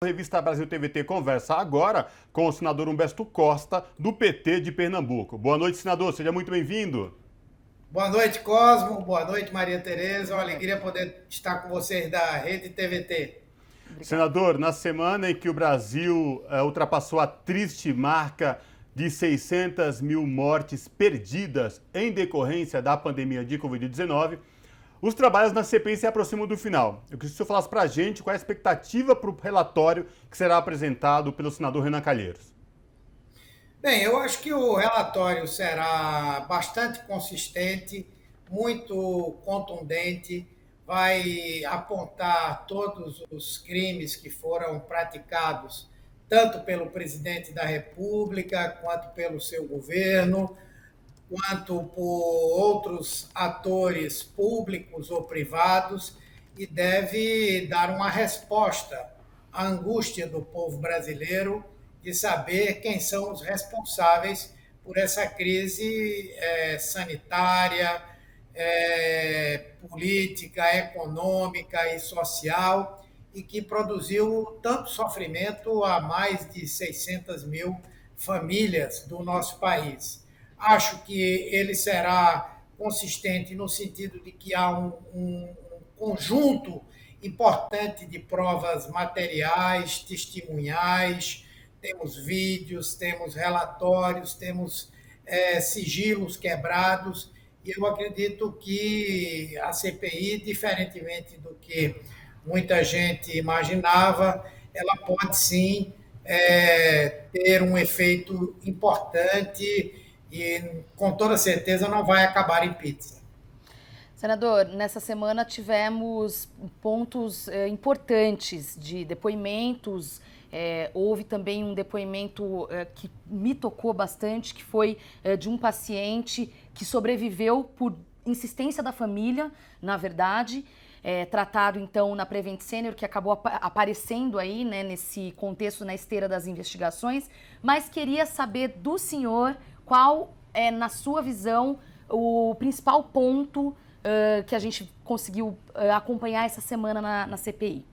A Revista Brasil TVT conversa agora com o senador Humberto Costa, do PT de Pernambuco. Boa noite, senador. Seja muito bem-vindo. Boa noite, Cosmo. Boa noite, Maria Tereza. Uma alegria poder estar com vocês da Rede TVT. Obrigada. Senador, na semana em que o Brasil ultrapassou a triste marca de 600 mil mortes perdidas em decorrência da pandemia de Covid-19, os trabalhos na CPI se aproximam do final. Eu queria que o senhor falasse para a gente qual é a expectativa para o relatório que será apresentado pelo senador Renan Calheiros. Bem, eu acho que o relatório será bastante consistente, muito contundente, vai apontar todos os crimes que foram praticados, tanto pelo presidente da República, quanto pelo seu governo, quanto por outros atores públicos ou privados, e deve dar uma resposta à angústia do povo brasileiro de saber quem são os responsáveis por essa crise sanitária, política, econômica e social, e que produziu tanto sofrimento a mais de 600 mil famílias do nosso país. Acho que ele será consistente no sentido de que há um conjunto importante de provas materiais, testemunhais, temos vídeos, temos relatórios, temos sigilos quebrados, e eu acredito que a CPI, diferentemente do que muita gente imaginava, ela pode sim ter um efeito importante e, com toda certeza, não vai acabar em pizza. Senador, nessa semana tivemos pontos importantes de depoimentos. Houve também um depoimento que me tocou bastante, que foi de um paciente que sobreviveu por insistência da família, na verdade, tratado então na Prevent Senior, que acabou aparecendo aí, né, nesse contexto, na esteira das investigações, mas queria saber do senhor qual é, na sua visão, o principal ponto que a gente conseguiu acompanhar essa semana na CPI.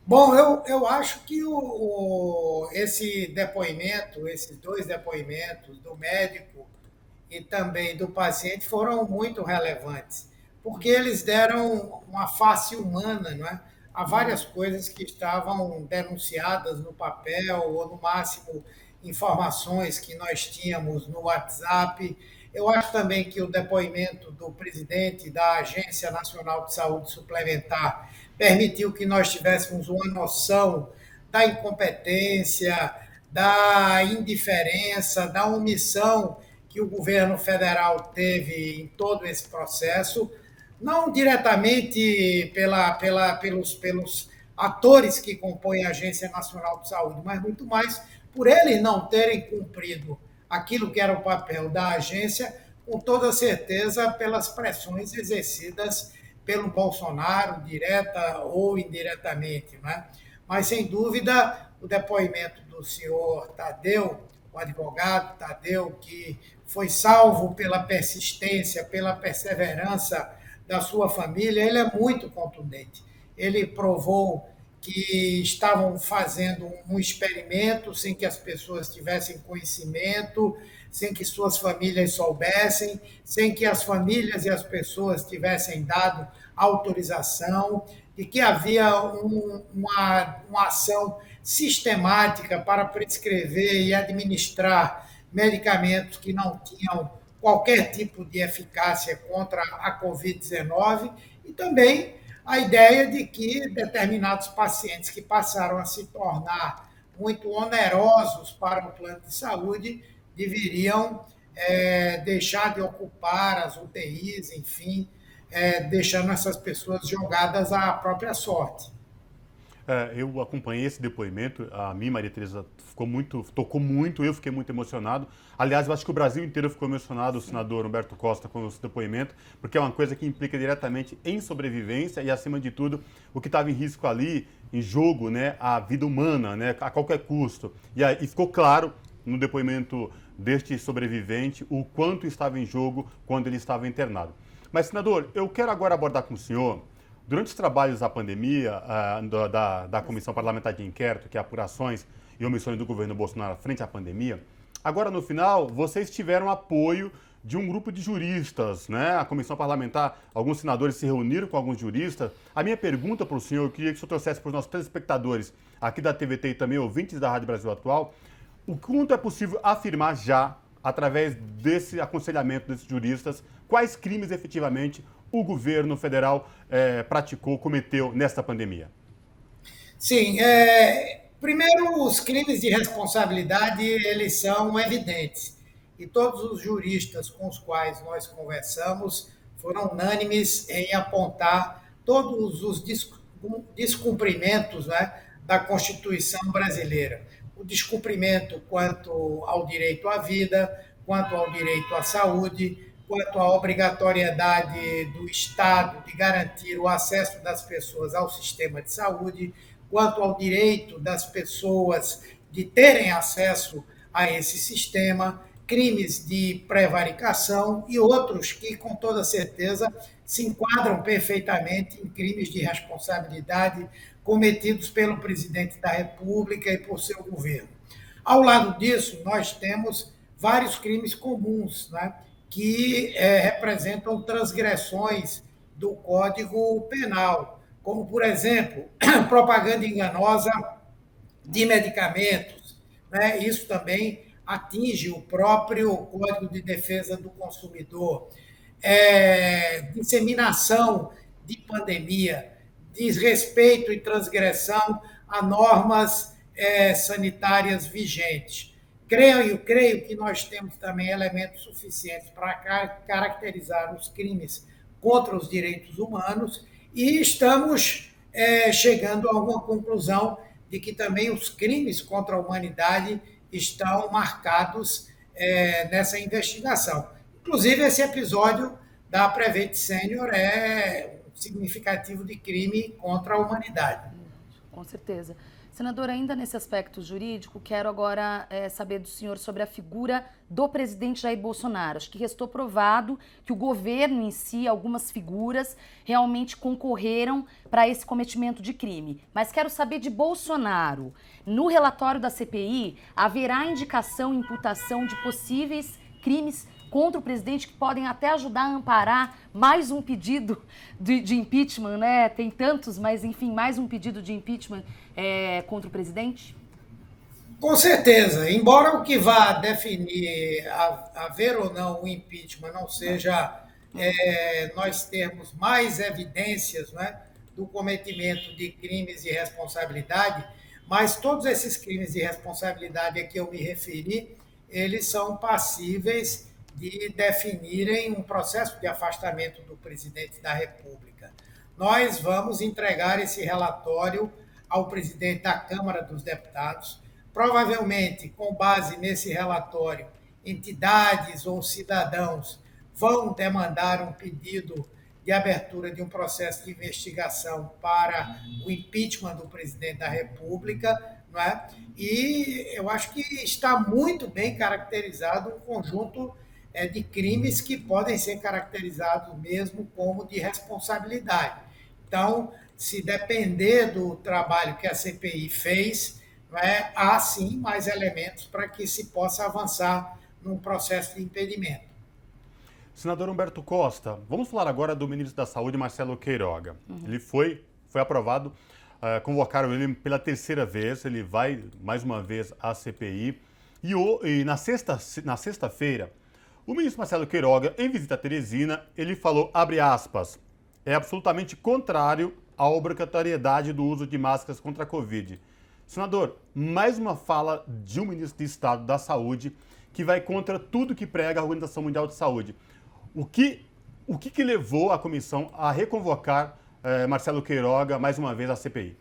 Bom, eu acho que esse depoimento, esses dois depoimentos do médico e também do paciente foram muito relevantes, porque eles deram uma face humana, não é? A várias coisas que estavam denunciadas no papel ou, no máximo, informações que nós tínhamos no WhatsApp. Eu acho também que o depoimento do presidente da Agência Nacional de Saúde Suplementar permitiu que nós tivéssemos uma noção da incompetência, da indiferença, da omissão que o governo federal teve em todo esse processo, não diretamente pelos atores que compõem a Agência Nacional de Saúde, mas muito mais por eles não terem cumprido aquilo que era o papel da agência, com toda certeza pelas pressões exercidas pelo Bolsonaro, direta ou indiretamente. Né? Mas, sem dúvida, o depoimento do senhor Tadeu, o advogado Tadeu, que foi salvo pela persistência, pela perseverança da sua família, ele é muito contundente. Ele provou que estavam fazendo um experimento sem que as pessoas tivessem conhecimento, sem que suas famílias soubessem, sem que as famílias e as pessoas tivessem dado autorização, e que havia uma ação sistemática para prescrever e administrar medicamentos que não tinham qualquer tipo de eficácia contra a Covid-19, e também a ideia de que determinados pacientes que passaram a se tornar muito onerosos para o plano de saúde deveriam deixar de ocupar as UTIs, enfim, deixando essas pessoas jogadas à própria sorte. Eu acompanhei esse depoimento, a mim, Maria Tereza, tocou muito, eu fiquei muito emocionado. Aliás, eu acho que o Brasil inteiro ficou emocionado, o senador Humberto Costa, com esse depoimento, porque é uma coisa que implica diretamente em sobrevivência e, acima de tudo, o que estava em risco ali, em jogo, né, a vida humana, né, a qualquer custo. E ficou claro no depoimento deste sobrevivente o quanto estava em jogo quando ele estava internado. Mas, senador, eu quero agora abordar com o senhor Durante os trabalhos da pandemia, da Comissão Parlamentar de Inquérito, que é apurações e omissões do governo Bolsonaro frente à pandemia, agora no final, vocês tiveram apoio de um grupo de juristas, né? A comissão parlamentar, alguns senadores se reuniram com alguns juristas. A minha pergunta para o senhor, eu queria que o senhor trouxesse para os nossos telespectadores aqui da TVT e também ouvintes da Rádio Brasil Atual, o quanto é possível afirmar já, através desse aconselhamento desses juristas, quais crimes efetivamente o governo federal cometeu nesta pandemia? Sim, primeiro, os crimes de responsabilidade, eles são evidentes. E todos os juristas com os quais nós conversamos foram unânimes em apontar todos os descumprimentos, né, da Constituição brasileira. O descumprimento quanto ao direito à vida, quanto ao direito à saúde, quanto à obrigatoriedade do Estado de garantir o acesso das pessoas ao sistema de saúde, quanto ao direito das pessoas de terem acesso a esse sistema, crimes de prevaricação e outros que, com toda certeza, se enquadram perfeitamente em crimes de responsabilidade cometidos pelo presidente da República e por seu governo. Ao lado disso, nós temos vários crimes comuns, né, que representam transgressões do Código Penal, como, por exemplo, propaganda enganosa de medicamentos, né? Isso também atinge o próprio Código de Defesa do Consumidor. Disseminação de pandemia, desrespeito e transgressão a normas sanitárias vigentes. Creio que nós temos também elementos suficientes para caracterizar os crimes contra os direitos humanos e estamos chegando a uma conclusão de que também os crimes contra a humanidade estão marcados nessa investigação. Inclusive, esse episódio da Prevent Senior é significativo de crime contra a humanidade. Com certeza. Senador, ainda nesse aspecto jurídico, quero agora saber do senhor sobre a figura do presidente Jair Bolsonaro. Acho que restou provado que o governo em si, algumas figuras, realmente concorreram para esse cometimento de crime. Mas quero saber de Bolsonaro. No relatório da CPI, haverá indicação e imputação de possíveis crimes contra o presidente que podem até ajudar a amparar mais um pedido de impeachment, né? Tem tantos, mas enfim, mais um pedido de impeachment contra o presidente? Com certeza, embora o que vá definir haver ou não o impeachment não seja nós termos mais evidências, né, do cometimento de crimes de responsabilidade, mas todos esses crimes de responsabilidade a que eu me referi, eles são passíveis de definirem um processo de afastamento do presidente da República. Nós vamos entregar esse relatório ao presidente da Câmara dos Deputados. Provavelmente, com base nesse relatório, entidades ou cidadãos vão demandar um pedido de abertura de um processo de investigação para o impeachment do presidente da República, não é? E eu acho que está muito bem caracterizado um conjunto de crimes que podem ser caracterizados mesmo como de responsabilidade. Então, se depender do trabalho que a CPI fez, há sim mais elementos para que se possa avançar num processo de impedimento. Senador Humberto Costa, vamos falar agora do ministro da Saúde, Marcelo Queiroga. Ele foi aprovado, convocaram ele pela terceira vez, ele vai mais uma vez à CPI. E na sexta-feira, o ministro Marcelo Queiroga, em visita a Teresina, ele falou, abre aspas, é absolutamente contrário à obrigatoriedade do uso de máscaras contra a Covid. Senador, mais uma fala de um ministro de Estado da Saúde que vai contra tudo que prega a Organização Mundial de Saúde. O que levou a comissão a reconvocar Marcelo Queiroga mais uma vez à CPI?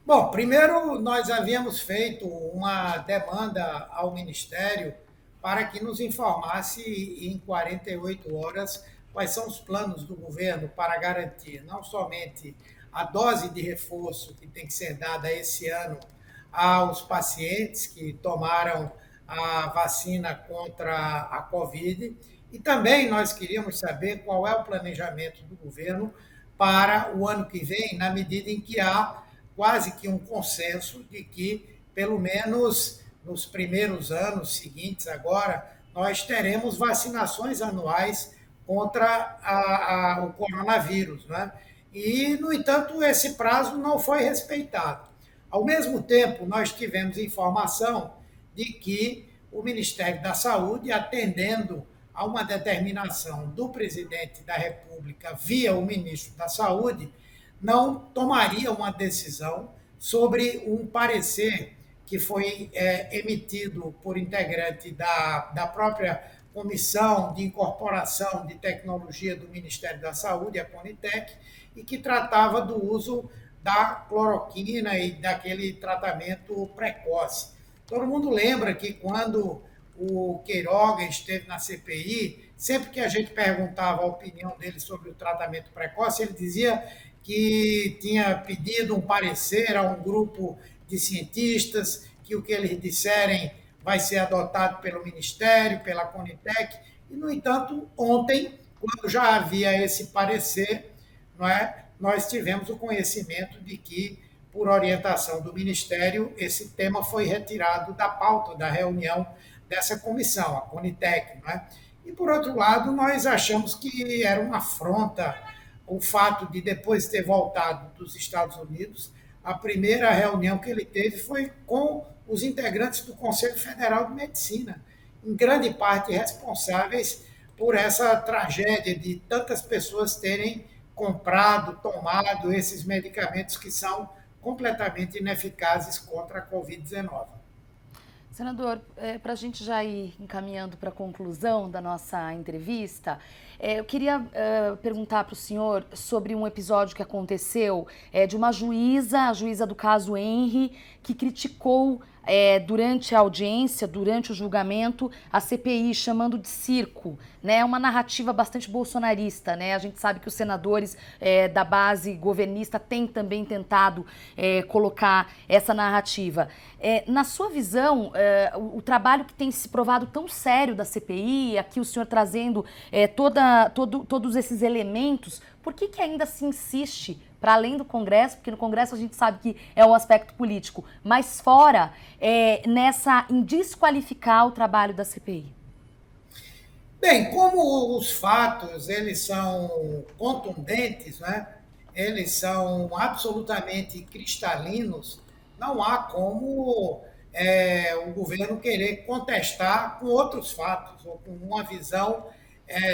Bom, primeiro nós havíamos feito uma demanda ao Ministério para que nos informasse em 48 horas quais são os planos do governo para garantir não somente a dose de reforço que tem que ser dada esse ano aos pacientes que tomaram a vacina contra a Covid, e também nós queríamos saber qual é o planejamento do governo para o ano que vem, na medida em que há quase que um consenso de que, pelo menos nos primeiros anos seguintes agora, nós teremos vacinações anuais contra o coronavírus, né? E, no entanto, esse prazo não foi respeitado. Ao mesmo tempo, nós tivemos informação de que o Ministério da Saúde, atendendo a uma determinação do presidente da República via o ministro da Saúde, não tomaria uma decisão sobre um parecer que foi emitido por integrante da própria Comissão de Incorporação de Tecnologia do Ministério da Saúde, a Conitec, e que tratava do uso da cloroquina e daquele tratamento precoce. Todo mundo lembra que quando o Queiroga esteve na CPI, sempre que a gente perguntava a opinião dele sobre o tratamento precoce, ele dizia que tinha pedido um parecer a um grupo de cientistas, que o que eles disserem vai ser adotado pelo Ministério, pela Conitec, e, no entanto, ontem, quando já havia esse parecer, não é, nós tivemos o conhecimento de que, por orientação do Ministério, esse tema foi retirado da pauta da reunião dessa comissão, a Conitec. Não é? E, por outro lado, nós achamos que era uma afronta o fato de, depois de ter voltado dos Estados Unidos, a primeira reunião que ele teve foi com os integrantes do Conselho Federal de Medicina, em grande parte responsáveis por essa tragédia de tantas pessoas terem comprado, tomado esses medicamentos que são completamente ineficazes contra a Covid-19. Senador, para a gente já ir encaminhando para a conclusão da nossa entrevista, eu queria perguntar para o senhor sobre um episódio que aconteceu de uma juíza, a juíza do caso Henry, que criticou durante a audiência, durante o julgamento, a CPI, chamando de circo, né? Uma narrativa bastante bolsonarista, né? A gente sabe que os senadores da base governista têm também tentado colocar essa narrativa. Na sua visão, o trabalho que tem se provado tão sério da CPI, aqui o senhor trazendo todos esses elementos, por que ainda se insiste para além do Congresso, porque no Congresso a gente sabe que é um aspecto político, mas fora em desqualificar o trabalho da CPI? Bem, como os fatos eles são contundentes, né? Eles são absolutamente cristalinos, não há como o governo querer contestar com outros fatos ou com uma visão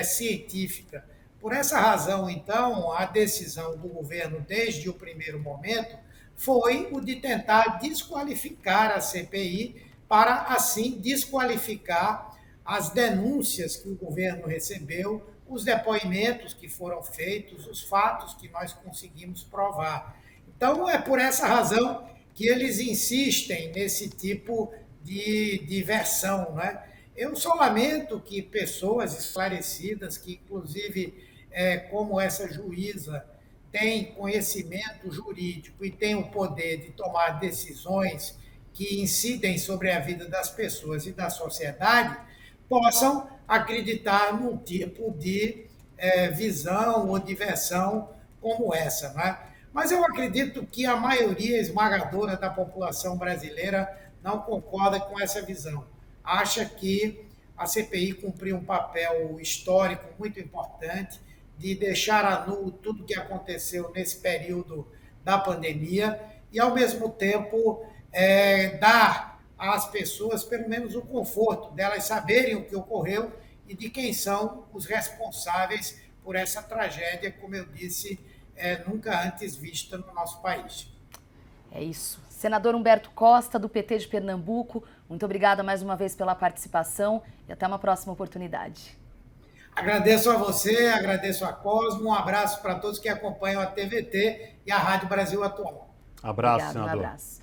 científica. Por essa razão, então, a decisão do governo, desde o primeiro momento, foi o de tentar desqualificar a CPI para, assim, desqualificar as denúncias que o governo recebeu, os depoimentos que foram feitos, os fatos que nós conseguimos provar. Então, é por essa razão que eles insistem nesse tipo de versão, né? Eu só lamento que pessoas esclarecidas, que inclusive, como essa juíza, tem conhecimento jurídico e tem o poder de tomar decisões que incidem sobre a vida das pessoas e da sociedade, possam acreditar num tipo de visão ou de versão como essa. Né? Mas eu acredito que a maioria esmagadora da população brasileira não concorda com essa visão. Acha que a CPI cumpriu um papel histórico muito importante de deixar a nu tudo o que aconteceu nesse período da pandemia e, ao mesmo tempo, dar às pessoas, pelo menos, o conforto delas saberem o que ocorreu e de quem são os responsáveis por essa tragédia, como eu disse, nunca antes vista no nosso país. É isso. Senador Humberto Costa, do PT de Pernambuco, muito obrigada mais uma vez pela participação e até uma próxima oportunidade. Agradeço a você, agradeço a Cosmo, um abraço para todos que acompanham a TVT e a Rádio Brasil Atual. Abraço, Obrigado, senador. Um abraço.